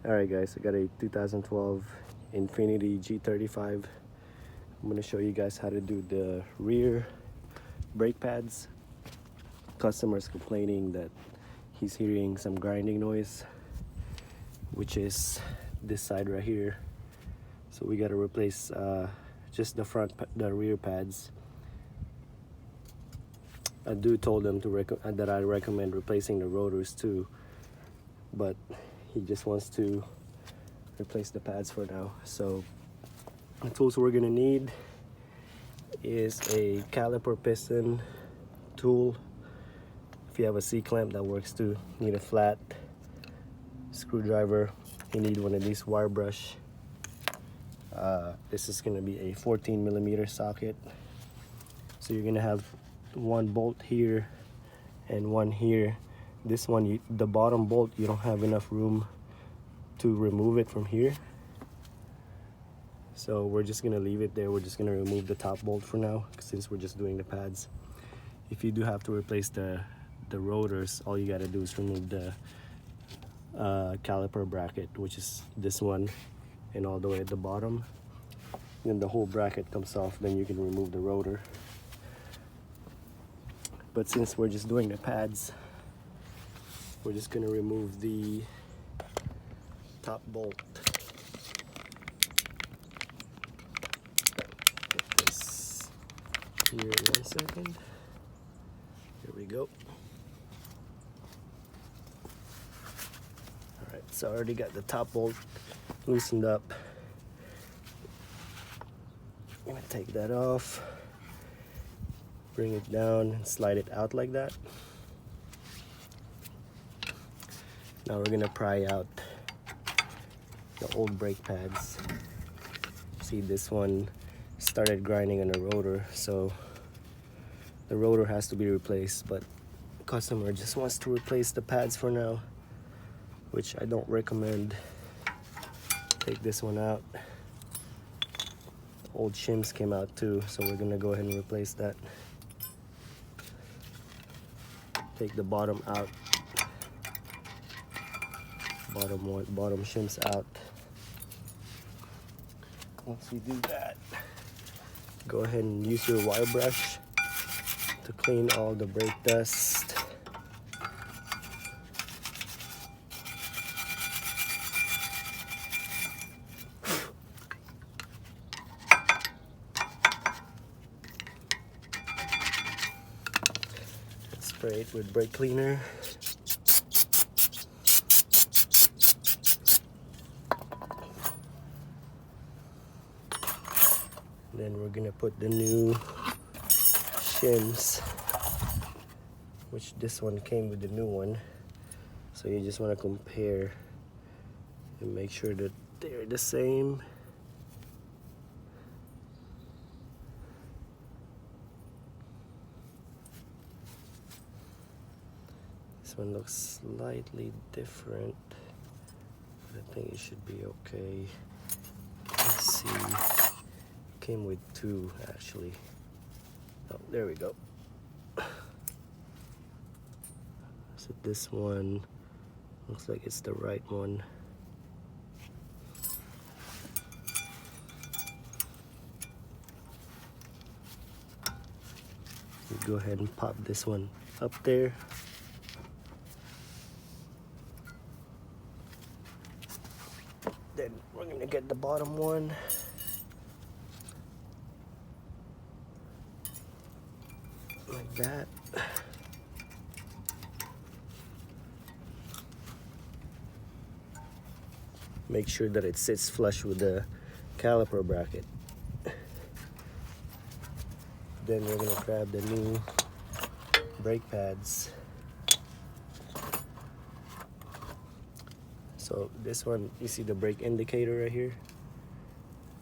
Alright guys, I got a 2012 Infiniti G37. I'm going to show you guys how to do the rear brake pads. Customer's complaining that he's hearing some grinding noise, which is this side right here. So we got to replace just the rear pads. I told them that I recommend replacing the rotors too, but he just wants to replace the pads for now. So the tools we're gonna need is a caliper piston tool. If you have a C-clamp, that works too. You need a flat screwdriver. You need one of these wire brush. This is gonna be a 14mm socket. So you're gonna have one bolt here and one here. This one, the bottom bolt, you don't have enough room to remove it from here. So we're just gonna leave it there. We're just gonna remove the top bolt for now, since we're just doing the pads. If you do have to replace the rotors, all you gotta do is remove the caliper bracket, which is this one and all the way at the bottom. Then the whole bracket comes off, then you can remove the rotor. But since we're just doing the pads, we're just gonna remove the top bolt. Get this here in 1 second. Here we go. Alright, so I already got the top bolt loosened up. I'm gonna take that off, bring it down and slide it out like that. Now we're gonna pry out the old brake pads. See, this one started grinding on the rotor, so the rotor has to be replaced, but the customer just wants to replace the pads for now, which I don't recommend. Take this one out. The old shims came out too, so we're gonna go ahead and replace that. Take the bottom out. Bottom shims out. Once we do that, go ahead and use your wire brush to clean all the brake dust. Spray it with brake cleaner. Then we're gonna put the new shims, which this one came with the new one. So you just want to compare and make sure that they're the same. This one looks slightly different, but I think it should be okay. Let's see. Came with two actually. Oh, there we go. So this one looks like it's the right one. You go ahead and pop this one up there. Then we're gonna get the bottom one. Like that. Make sure that it sits flush with the caliper bracket. Then we're gonna grab the new brake pads. So this one, you see the brake indicator right here?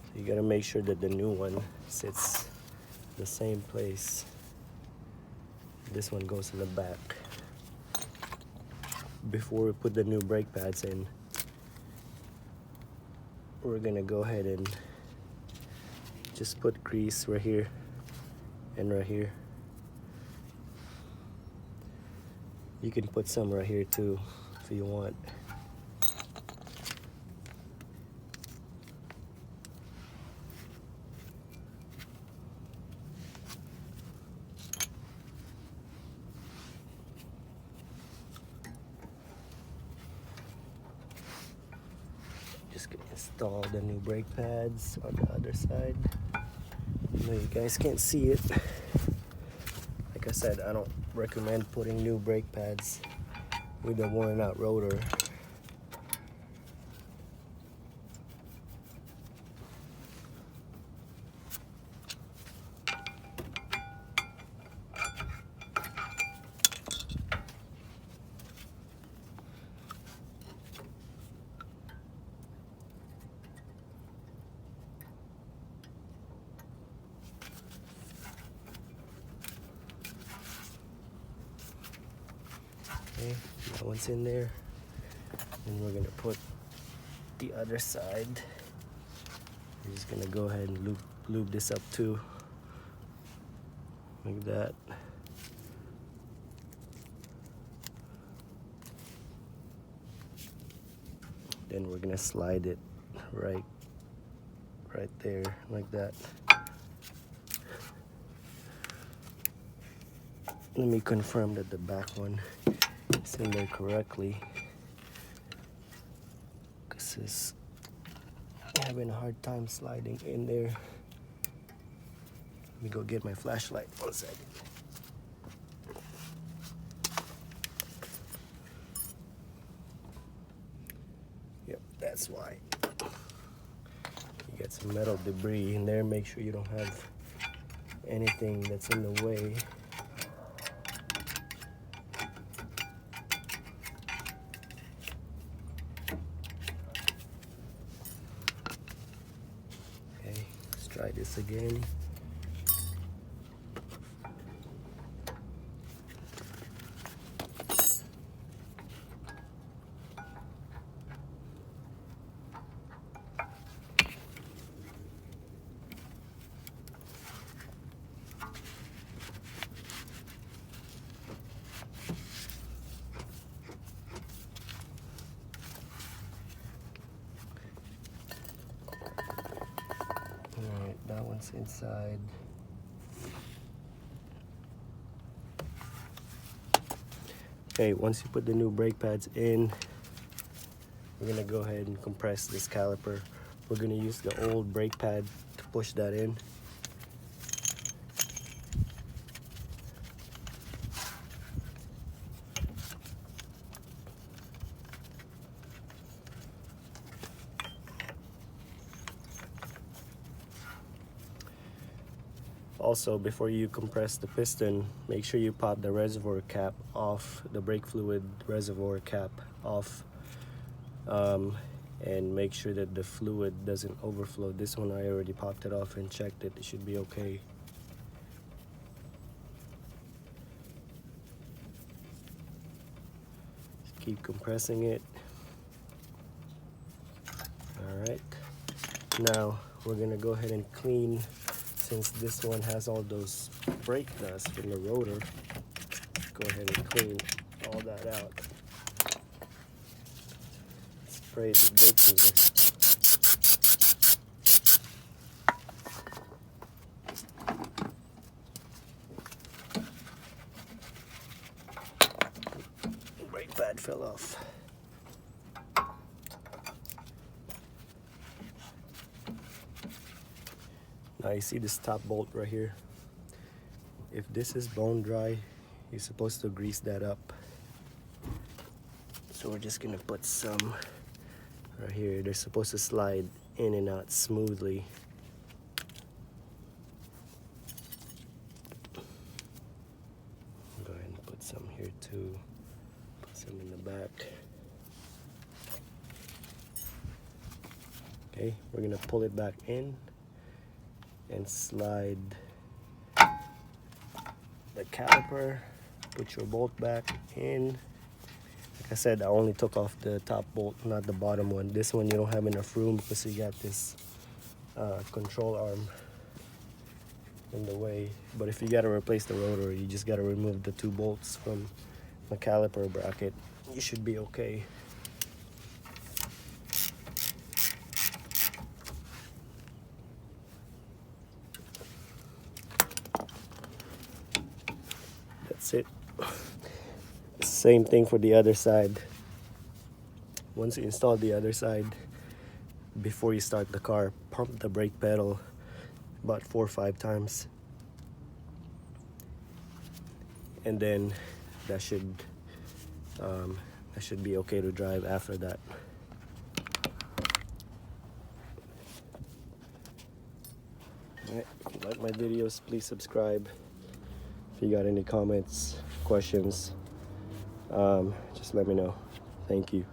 So you gotta make sure that the new one sits the same place. This one goes in the back. Before we put the new brake pads in, we're gonna go ahead and just put grease right here and right here. You can put some right here too if you want. Just gonna install the new brake pads on the other side. I know you guys can't see it. Like I said, I don't recommend putting new brake pads with a worn out rotor. Okay, that one's in there. And we're gonna put the other side. We're just gonna go ahead and lube this up too. Like that. Then we're gonna slide it right there, like that. Let me confirm that the back one is in there correctly, because it's having a hard time sliding in there. Let me go get my flashlight. 1 second. Yep, that's why. You got some metal debris in there. Make sure you don't have anything that's in the way. Okay, let's try this again. Alright, that one's inside. Okay, once you put the new brake pads in, we're gonna go ahead and compress this caliper. We're gonna use the old brake pad to push that in. Also, before you compress the piston, make sure you pop the reservoir cap off, the brake fluid reservoir cap off, and make sure that the fluid doesn't overflow. This one I already popped it off and checked it. It should be okay. Just keep compressing it. Alright, now we're gonna go ahead and clean. Since this one has all those brake dust from the rotor, go ahead and clean all that out. Spray the brake cleaner. Brake pad fell off. Now you see this top bolt right here. If this is bone dry, you're supposed to grease that up. So we're just gonna put some right here. They're supposed to slide in and out smoothly. Go ahead and put some here too. Put some in the back. Okay, we're gonna pull it back in and slide the caliper. Put your bolt back in. Like I said, I only took off the top bolt, not the bottom one. This one you don't have enough room because you got this control arm in the way. But if you got to replace the rotor, you just got to remove the 2 bolts from the caliper bracket. You should be okay. That's it. Same thing for the other side. Once you install the other side, before you start the car, pump the brake pedal about 4 or 5 times, and then that should be okay to drive after that. Alright, if you like my videos, please subscribe. If you got any comments, questions, just let me know. Thank you.